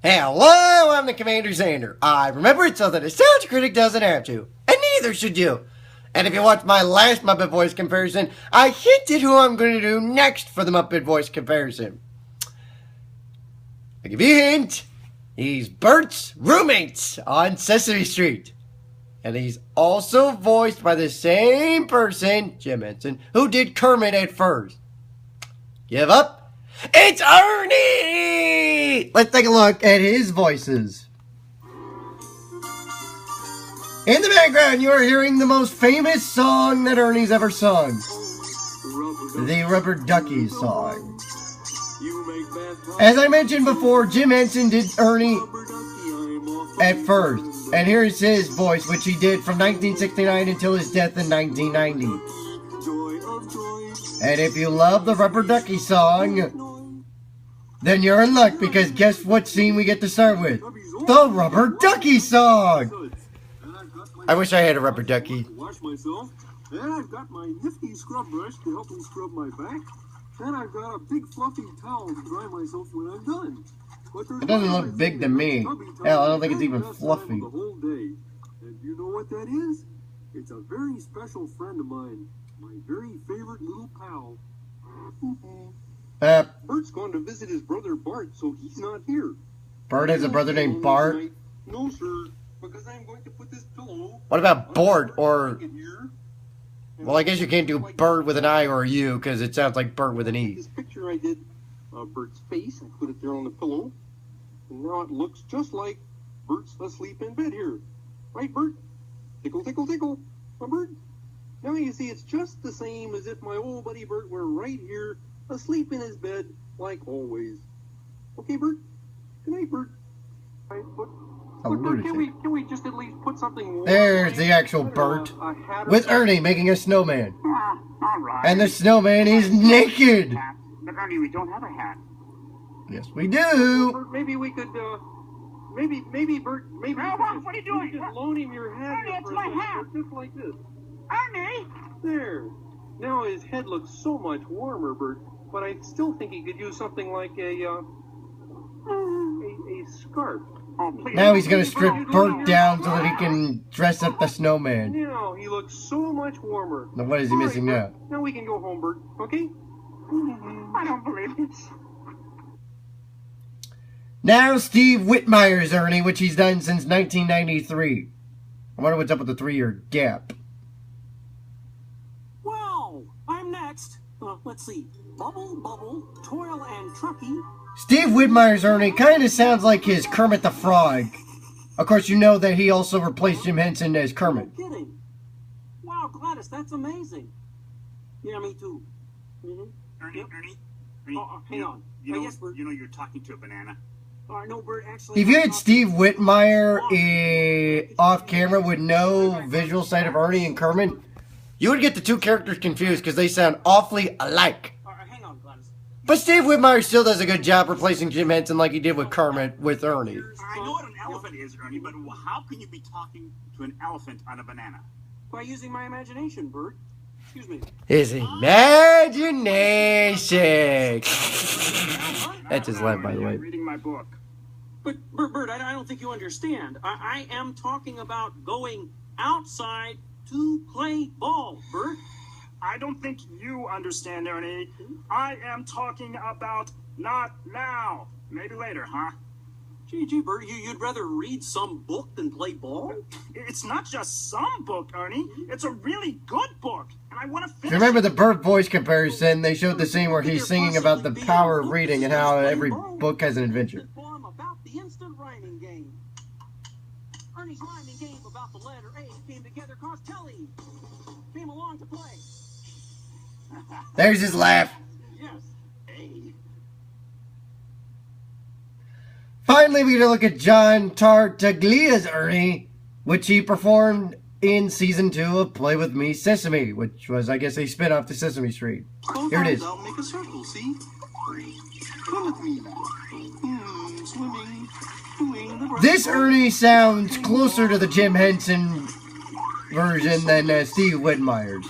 Hello, I'm the CommanderZander. I remember it so that a sound critic doesn't have to, and neither should you. And if you watched my last Muppet voice comparison, I hinted who I'm going to do next for the Muppet voice comparison. I'll give you a hint. He's Bert's roommate on Sesame Street. And he's also voiced by the same person, Jim Henson, who did Kermit at first. Give up? It's Ernie! Let's take a look at his voices. In the background, you are hearing the most famous song that Ernie's ever sung. The Rubber Ducky song. As I mentioned before, Jim Henson did Ernie at first. And here's his voice, which he did from 1969 until his death in 1990. And if you love the Rubber Ducky song, then you're in luck, because guess what scene we get to start with? The Rubber Ducky song! I wish I had a rubber ducky. Wash myself, and I've got my nifty scrub brush to help me scrub my back, and I've got a big fluffy towel to dry myself when I'm done. It doesn't look big to me. Hell, I don't think it's even fluffy. The whole day. And you know what that is? It's a very special friend of mine. My very favorite little pal. Bert's going to visit his brother Bart, so he's not here. Bart has a brother named Bart? No, sir. Because I'm going to put this pillow. What about Bort or... Well, I guess you can't do Bird with an I or a U, because it sounds like Bert with an E. This picture I did of Bert's face, I put it there on the pillow. And now it looks just like Bert's asleep in bed here. Right, Bert? Tickle, tickle, tickle. Huh, Bert? Now you see, it's just the same as if my old buddy Bert were right here, asleep in his bed, like always. Okay, Bert? Good night, Bert. Right, Bert, can we just at least put something warm? There's the actual Bert, with Ernie making a snowman. All right. And the snowman is naked. But Ernie, we don't have a hat. Yes, we do. Bert, maybe we could, maybe Bert, maybe Now, what are you doing? Just loan him your hat. Ernie, it's my hat. Just like this. Ernie! There. Now his head looks so much warmer, Bert. But I still think he could use something like a scarf. Oh, please. Now he's gonna strip Bert down so that he can dress up the snowman. Now he looks so much warmer. Now what is he missing now? Now we can go home, Bert. Okay? I don't believe it. Now Steve Whitmire's Ernie, which he's done since 1993. I wonder what's up with the 3-year gap. Wow, I'm next. Let's see. Bubble, Bubble, Toil, and Truckee. Steve Whitmire's Ernie kind of sounds like his Kermit the Frog. Of course, you know that he also replaced Jim Henson as Kermit. No kidding. Wow, Gladys, that's amazing. Yeah, me too. Ernie, Yep. Ernie. Oh, hang on. Yes, Bert. You know you're talking to a banana. No, Bert, actually... If you had Steve Whitmire off camera with no visual sight of Ernie and Kermit, you would get the two characters confused because they sound awfully alike. hang on, Gladys. But Steve Whitmire still does a good job replacing Jim Henson like he did with Kermit with Ernie. I know what an elephant is, Ernie, but how can you be talking to an elephant on a banana? By using my imagination, Bert. Excuse me. His imagination. That's his laugh, by the way. I'm reading my book. But, Bert, I don't think you understand. I am talking about going outside to play ball, Bert. I don't think you understand, Ernie. I am talking about not now. Maybe later, huh? Gee, Bert, you'd rather read some book than play ball? It's not just some book, Ernie. It's a really good book. And I want to If finish you remember the Bert voice comparison, they showed the scene where he's singing about the power of reading and how every book has an adventure. About the instant rhyming game. Ernie's rhyming game about the letter A came together cause Kelly came along to play. There's his laugh. Yes, A. Finally, we're going to look at John Tartaglia's Ernie, which he performed in Season 2 of Play With Me, Sesame, which was, I guess, a spin-off to Sesame Street. Here it is. I'll make a circle, see? Come with me. Swimming, doing the This Ernie sounds closer to the Jim Henson version than Steve Whitmire's.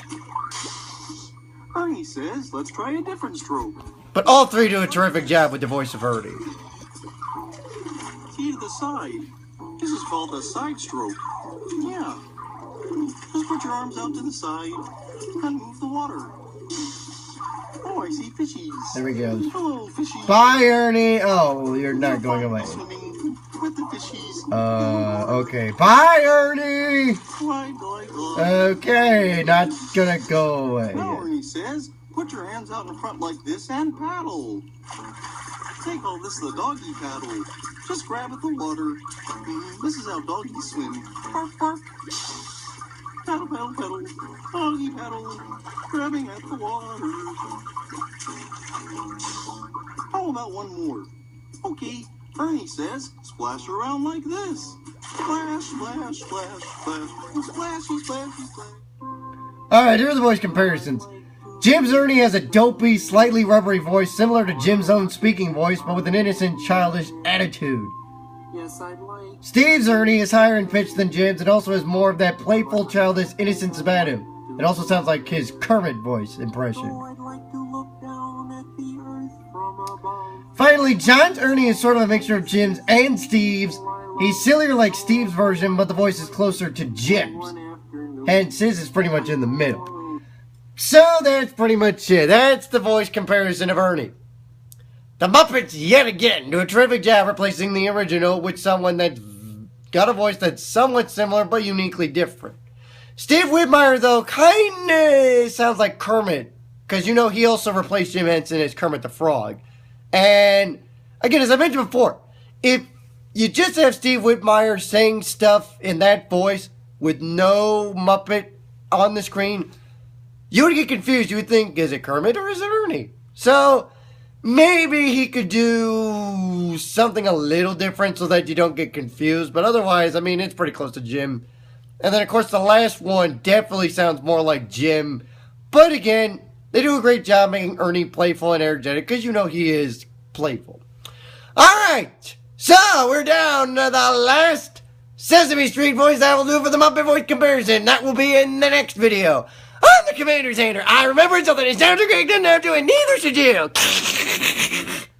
Ernie says, let's try a different stroke. But all three do a terrific job with the voice of Ernie. to the side. This is called a side stroke. Yeah. Just put your arms out to the side and move the water. Oh, I see fishies. There we go. Hello, fishies. Bye, Ernie. Oh, you're not going away. Swimming with the fishies. Okay. Bye, Ernie. Glide, glide, glide. Okay, not gonna go away. Now, Ernie says, put your hands out in front like this and paddle. They call this the doggy paddle. Just grab at the water. This is how doggies swim. Bark, bark. Paddle, paddle, paddle. Doggy paddle. Grabbing at the water. How about one more? Okay, Ernie says, splash around like this. Splash, splash, splash, splash. Splashy, splashy, splash. Alright, here are the voice comparisons. Jim's Ernie has a dopey, slightly rubbery voice similar to Jim's own speaking voice, but with an innocent, childish attitude. Yes, I'd like. Steve's Ernie is higher in pitch than Jim's and also has more of that playful, childish innocence about him. It also sounds like his Kermit voice impression. Oh, I'd like to look down at the earth from above. Finally, John's Ernie is sort of a mixture of Jim's and Steve's. He's sillier like Steve's version, but the voice is closer to Jim's. Hence, his is pretty much in the middle. So that's pretty much it. That's the voice comparison of Ernie. The Muppets, yet again, do a terrific job replacing the original with someone that's got a voice that's somewhat similar but uniquely different. Steve Whitmire, though, kinda sounds like Kermit, because you know he also replaced Jim Henson as Kermit the Frog. And, again, as I mentioned before, if you just have Steve Whitmire saying stuff in that voice with no Muppet on the screen, you would get confused. You would think, is it Kermit or is it Ernie? So, maybe he could do something a little different so that you don't get confused. But otherwise, I mean, it's pretty close to Jim. And then, of course, the last one definitely sounds more like Jim. But again, they do a great job making Ernie playful and energetic because you know he is playful. Alright, so we're down to the last Sesame Street voice I will do for the Muppet voice comparison. That will be in the next video. I'm the CommanderZander. I remembered something. It sounds great, and now doing neither should you.